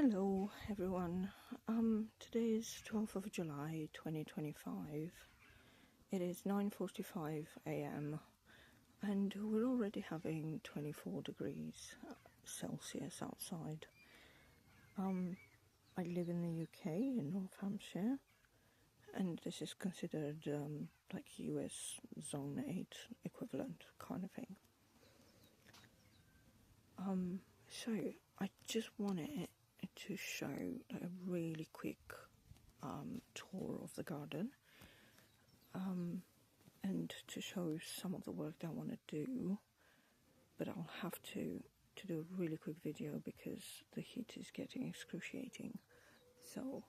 Hello everyone. Today is 12th of July 2025. It is 9:45 a.m. and we're already having 24 degrees Celsius outside. I live in the UK in North Hampshire, and this is considered like US Zone 8 equivalent kind of thing. So I just wanted to show a really quick tour of the garden, and to show some of the work that I want to do, but I'll have to do a really quick video because the heat is getting excruciating, so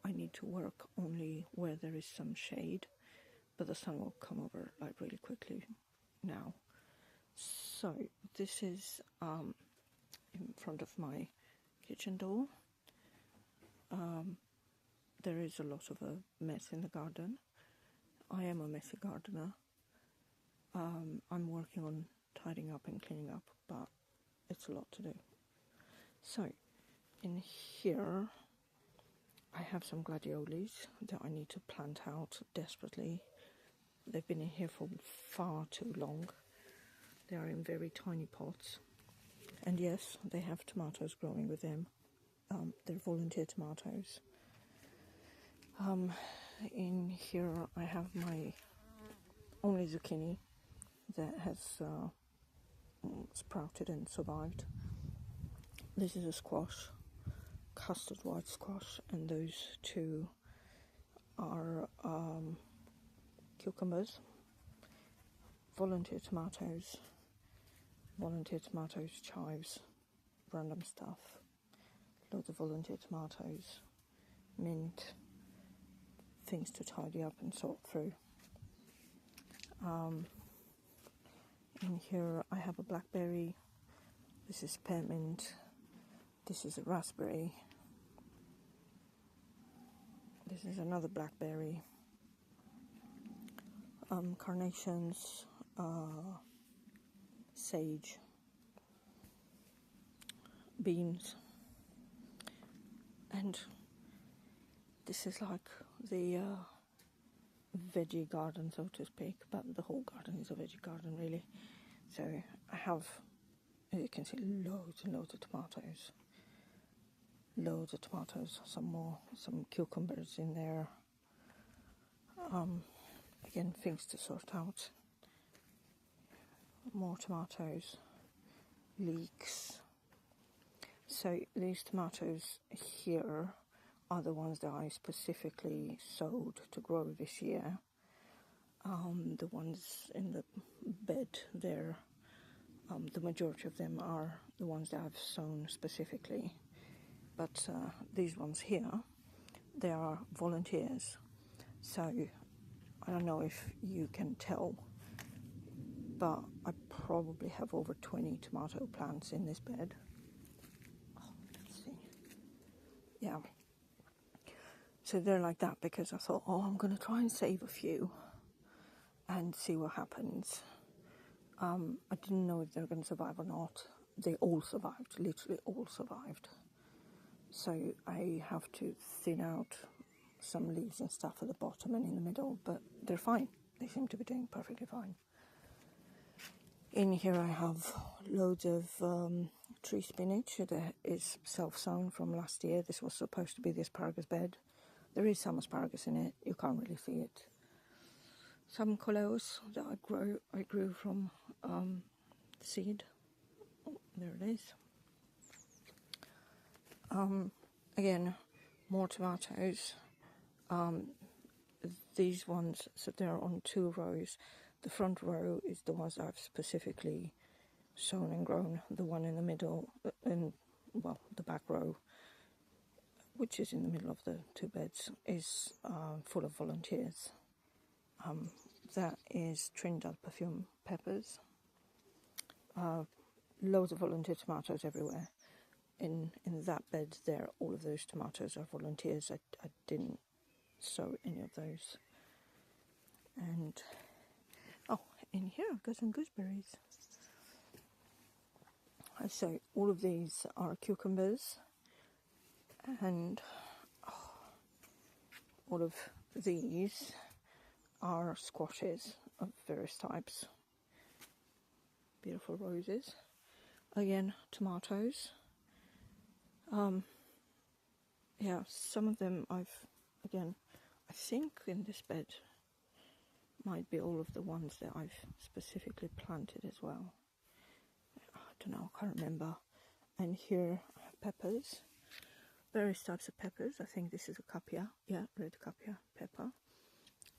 I need to work only where there is some shade, but the sun will come over like really quickly now. So this is in front of my kitchen door. There is a lot of a mess in the garden. I am a messy gardener. I'm working on tidying up and cleaning up, but it's a lot to do. So in here I have some gladiolis that I need to plant out desperately. They've been in here for far too long. They are in very tiny pots, and yes, they have tomatoes growing with them. They're volunteer tomatoes. In here I have my only zucchini that has sprouted and survived. This is a squash, custard white squash, and those two are cucumbers, volunteer tomatoes, chives, random stuff, loads of volunteer tomatoes, mint, things to tidy up and sort through. In here I have a blackberry, this is spearmint, this is a raspberry, this is another blackberry, carnations, sage, beans, and this is like the veggie garden, so to speak, but the whole garden is a veggie garden really. So I have, as you can see, loads and loads of tomatoes, some cucumbers in there, again, things to sort out, more tomatoes, leeks. So these tomatoes here are the ones that I specifically sowed to grow this year. The ones in the bed there, the majority of them are the ones that I've sown specifically. But these ones here, they are volunteers. So I don't know if you can tell, but I probably have over 20 tomato plants in this bed. Let's see. Yeah. So they're like that because I thought, I'm going to try and save a few and see what happens. I didn't know if they were going to survive or not. They all survived, literally all survived. So I have to thin out some leaves and stuff at the bottom and in the middle, but they're fine. They seem to be doing perfectly fine. In here I have loads of tree spinach that is self-sown from last year. This was supposed to be the asparagus bed. There is some asparagus in it, you can't really see it. Some coleus that I grew from seed. Oh, there it is. Again, more tomatoes. These ones, so they're on two rows. The front row is the ones I've specifically sown and grown. The one in the middle, the back row, which is in the middle of the two beds, is full of volunteers. That is Trinidad perfume peppers. Loads of volunteer tomatoes everywhere. In that bed there, all of those tomatoes are volunteers. I didn't sow any of those. And in here I've got some gooseberries. So all of these are cucumbers. And all of these are squashes of various types. Beautiful roses. Again, tomatoes. Yeah, some of them I think in this bed might be all of the ones that I've specifically planted as well. I don't know, I can't remember. And here I have peppers, various types of peppers. I think this is a capia, yeah, red capia pepper.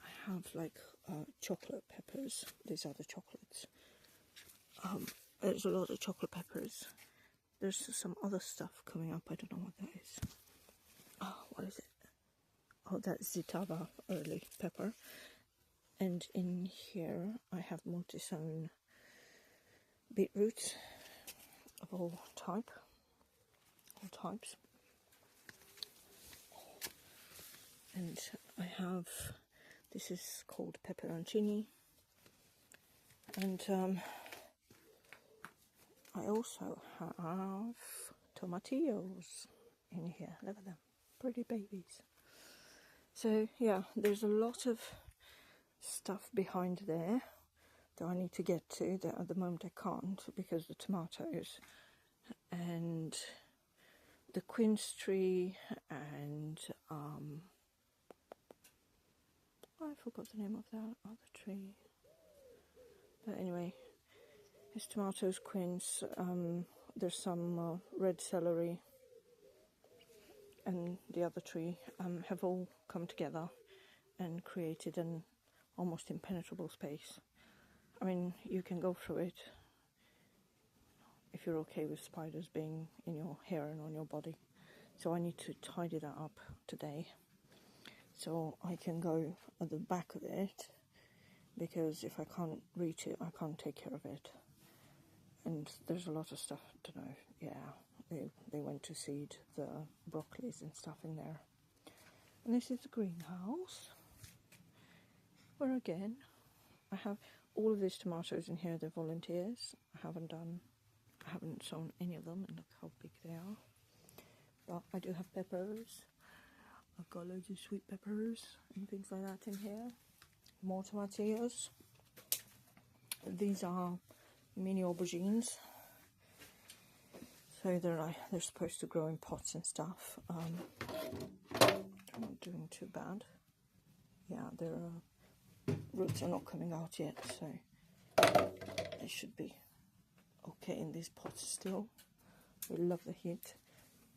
I have like chocolate peppers. These are the chocolates. There's a lot of chocolate peppers. There's some other stuff coming up. I don't know what that is. Oh, what is it? Oh, that's Zitava early pepper. And in here I have multi-sown beetroots of all types. And I have, this is called pepperoncini. And I also have tomatillos in here. Look at them, pretty babies. So yeah, there's a lot of stuff behind there that I need to get to that at the moment I can't, because the tomatoes and the quince tree and I forgot the name of that other tree. But anyway, it's tomatoes, quince, there's some red celery, and the other tree have all come together and created an almost impenetrable space. I mean, you can go through it if you're okay with spiders being in your hair and on your body. So I need to tidy that up today, so I can go at the back of it, because if I can't reach it, I can't take care of it. And there's a lot of stuff, I don't know, yeah, they went to seed the broccolis and stuff in there. And this is the greenhouse, where again, I have all of these tomatoes in here. They're volunteers. I haven't sown any of them, and look how big they are. But I do have peppers. I've got loads of sweet peppers and things like that in here. More tomatillos. These are mini aubergines. So they're supposed to grow in pots and stuff. They're not doing too bad. Yeah, their roots are not coming out yet, so they should be okay in these pots still. We love the heat.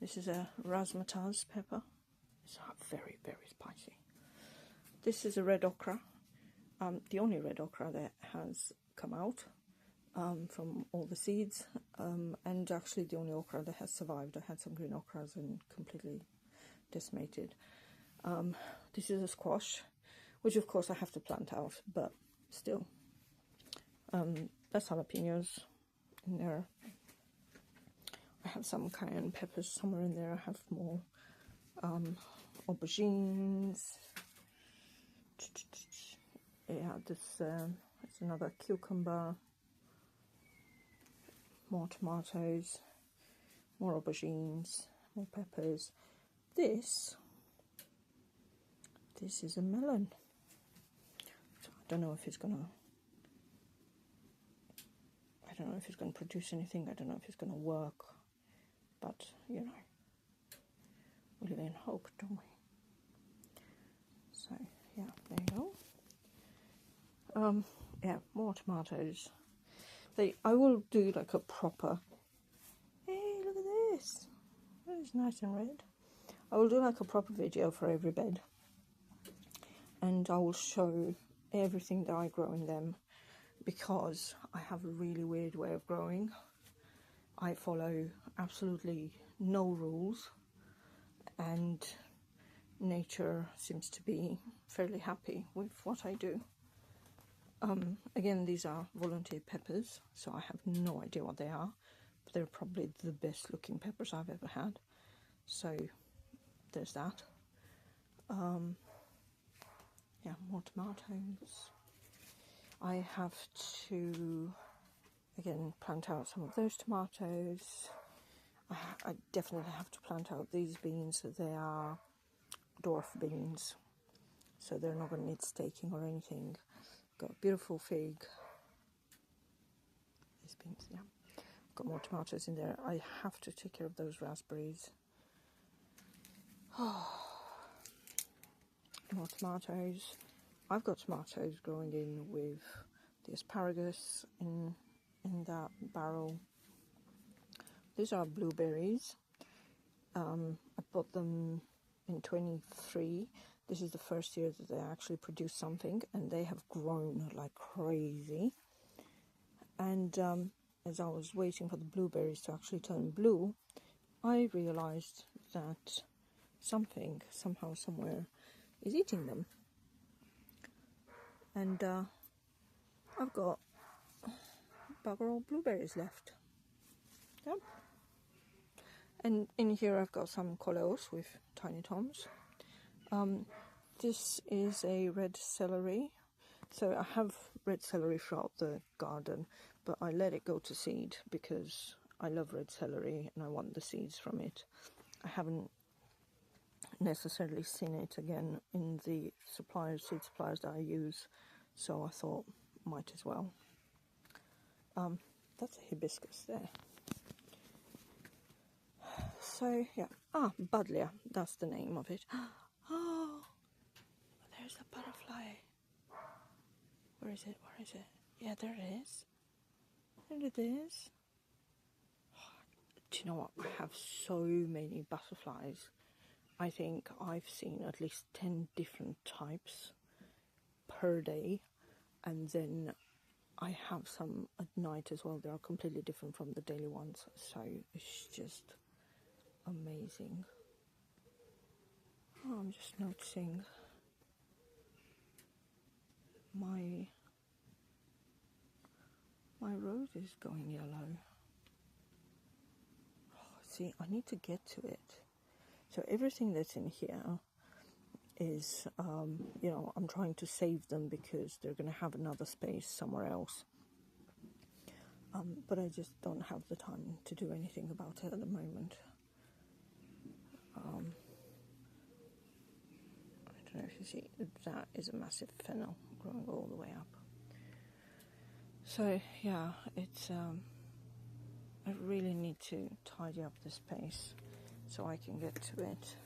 This is a razzmatazz pepper. It's very, very spicy. This is a red okra. The only red okra that has come out from all the seeds, and actually the only okra that has survived. I had some green okras and completely decimated. This is a squash, which of course I have to plant out, but still. That's jalapenos in there. I have some cayenne peppers somewhere in there. I have more aubergines. Yeah, this is another cucumber. More tomatoes, more aubergines, more peppers. This is a melon. So I don't know if it's gonna produce anything. I don't know if it's gonna work, but you know, we live in hope, don't we? So yeah, there you go. Yeah, more tomatoes. I will do like a proper. Hey, look at this. It's nice and red. I will do like a proper video for every bed, and I will show everything that I grow in them, because I have a really weird way of growing. I follow absolutely no rules, and nature seems to be fairly happy with what I do. Again, these are volunteer peppers, so I have no idea what they are, but they're probably the best looking peppers I've ever had. So there's that. Yeah, more tomatoes. I have to, again, plant out some of those tomatoes. I definitely have to plant out these beans. They are dwarf beans, so they're not going to need staking or anything. Got a beautiful fig. These beans, yeah. Got more tomatoes in there. I have to take care of those raspberries. More tomatoes. I've got tomatoes growing in with the asparagus in that barrel. These are blueberries. I bought them in 23. This is the first year that they actually produce something, and they have grown like crazy. And as I was waiting for the blueberries to actually turn blue, I realized that something, somehow, somewhere, is eating them. And I've got bugger all blueberries left. Yep. And in here I've got some coleos with tiny toms. This is a red celery. So I have red celery throughout the garden, but I let it go to seed because I love red celery and I want the seeds from it. I haven't necessarily seen it again in the seed suppliers that I use, so I thought might as well. That's a hibiscus there. So yeah, buddleia, that's the name of it. Oh, there's a butterfly. Where is it? Where is it? Yeah, there it is. There it is. Do you know what? I have so many butterflies. I think I've seen at least 10 different types per day, and then I have some at night as well. They are completely different from the daily ones, so it's just amazing. Oh, I'm just noticing my rose is going yellow. Oh, see, I need to get to it. So everything that's in here is, I'm trying to save them because they're going to have another space somewhere else. But I just don't have the time to do anything about it at the moment. I don't know if you see, that is a massive fennel growing all the way up. So yeah, it's I really need to tidy up this space so I can get to it.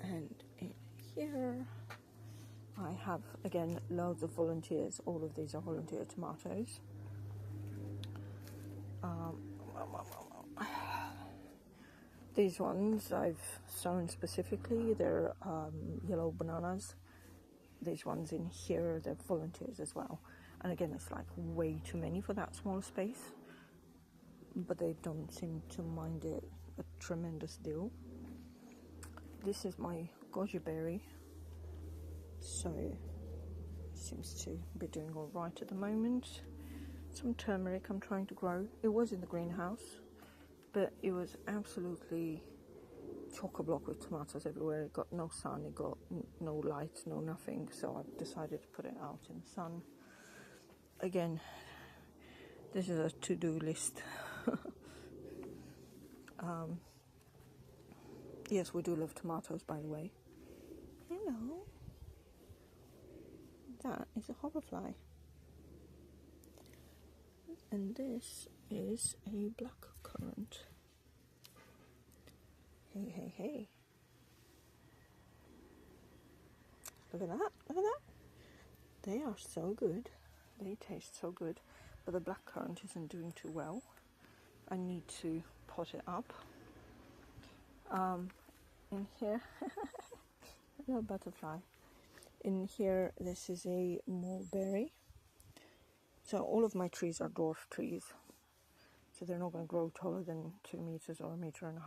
And in here I have, again, loads of volunteers. All of these are volunteer tomatoes. These ones I've sown specifically. They're yellow bananas. These ones in here, they're volunteers as well. And again, it's like way too many for that small space. But they don't seem to mind it a tremendous deal. This is my goji berry. So it seems to be doing all right at the moment. Some turmeric I'm trying to grow. It was in the greenhouse, but it was absolutely chock-a-block with tomatoes everywhere. It got no sun, it got no light, no nothing, so I decided to put it out in the sun. Again, this is a to-do list. Yes, we do love tomatoes, by the way. Hello. That is a hoverfly. And this is a black currant. Hey, hey, hey. Look at that, look at that. They are so good. They taste so good. But the black currant isn't doing too well. I need to pot it up. In here, hello butterfly. In here, this is a mulberry. So all of my trees are dwarf trees. So they're not going to grow taller than 2 meters or 1.5 meters.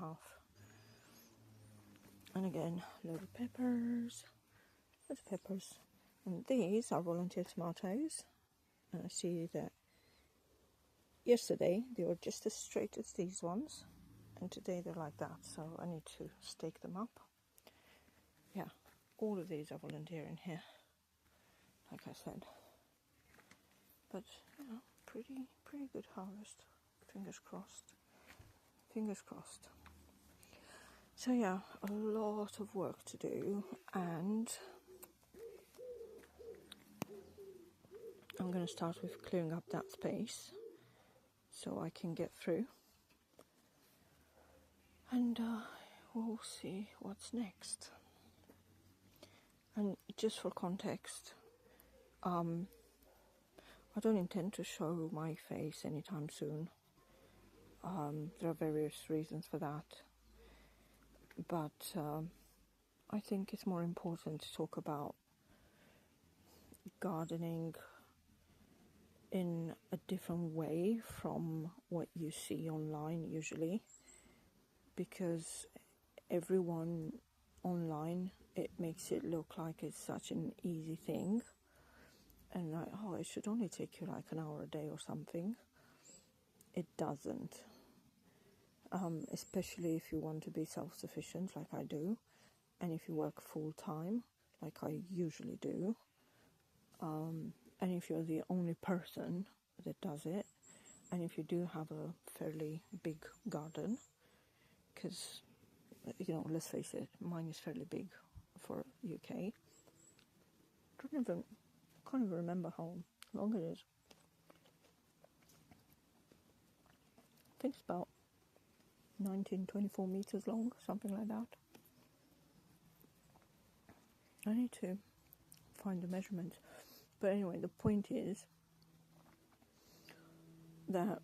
And again, loads of peppers. Loads of peppers. And these are volunteer tomatoes. And I see that yesterday they were just as straight as these ones. And today they're like that. So I need to stake them up. Yeah, all of these are volunteer in here, like I said. But, pretty good harvest. Fingers crossed. Fingers crossed. So yeah, a lot of work to do, and I'm going to start with clearing up that space so I can get through, and we'll see what's next. And just for context, I don't intend to show my face anytime soon. There are various reasons for that, but I think it's more important to talk about gardening in a different way from what you see online usually, because everyone online, it makes it look like it's such an easy thing, and like, oh, it should only take you like an hour a day or something. It doesn't, especially if you want to be self-sufficient like I do, and if you work full-time like I usually do, and if you're the only person that does it, and if you do have a fairly big garden, because, you know, let's face it, mine is fairly big for UK. Can't even remember how long it is. I think it's about 19-24 meters long, something like that. I need to find the measurements. But anyway, the point is that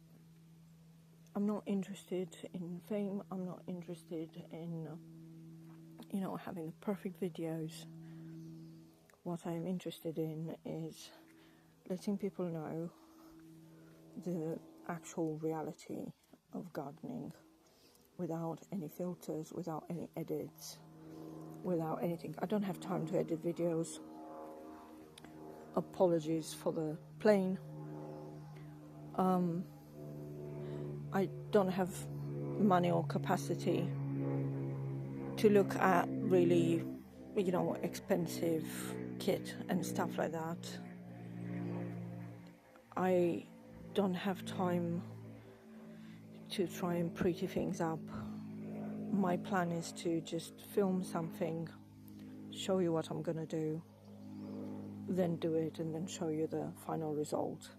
I'm not interested in fame. I'm not interested in, having the perfect videos. What I'm interested in is letting people know the actual reality of gardening, without any filters, without any edits, without anything. I don't have time to edit videos. Apologies for the plane. I don't have money or capacity to look at really, expensive kit and stuff like that. I don't have time to try and pretty things up. My plan is to just film something, show you what I'm going to do, then do it, and then show you the final result.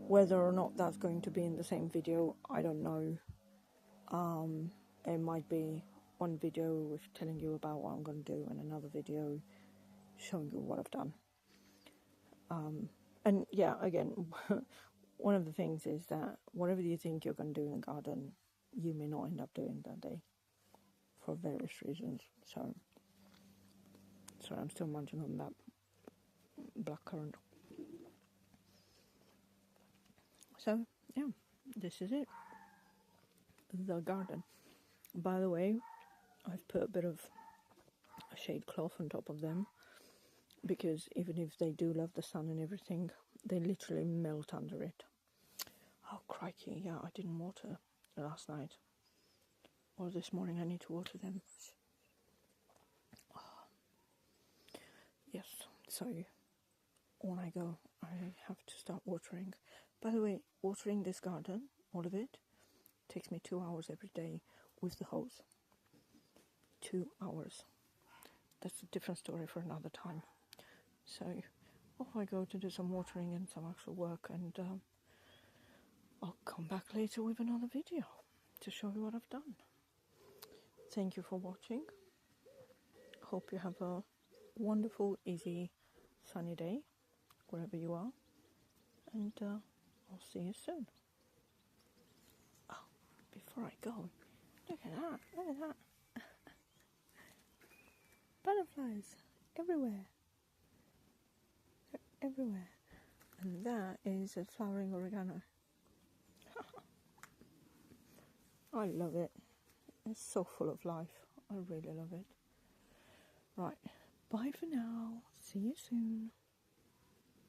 Whether or not that's going to be in the same video, I don't know. It might be one video with telling you about what I'm going to do, and another video showing you what I've done. And yeah, again, one of the things is that whatever you think you're going to do in the garden, you may not end up doing that day for various reasons. So, sorry, I'm still munching on that blackcurrant. So, yeah, this is it. The garden. By the way, I've put a bit of a shade cloth on top of them, because even if they do love the sun and everything, they literally melt under it. Oh, crikey, yeah, I didn't water last night. Or this morning I need to water them. Oh. Yes, so on I go. I have to start watering. By the way, watering this garden, all of it, takes me 2 hours every day with the hose. 2 hours. That's a different story for another time. So off I go to do some watering and some actual work, and I'll come back later with another video to show you what I've done. Thank you for watching. Hope you have a wonderful, easy, sunny day wherever you are, and I'll see you soon. Oh, before I go, look at that. Butterflies everywhere. They're everywhere. And that is a flowering oregano. I love it. It's so full of life. I really love it. Right, bye for now. See you soon.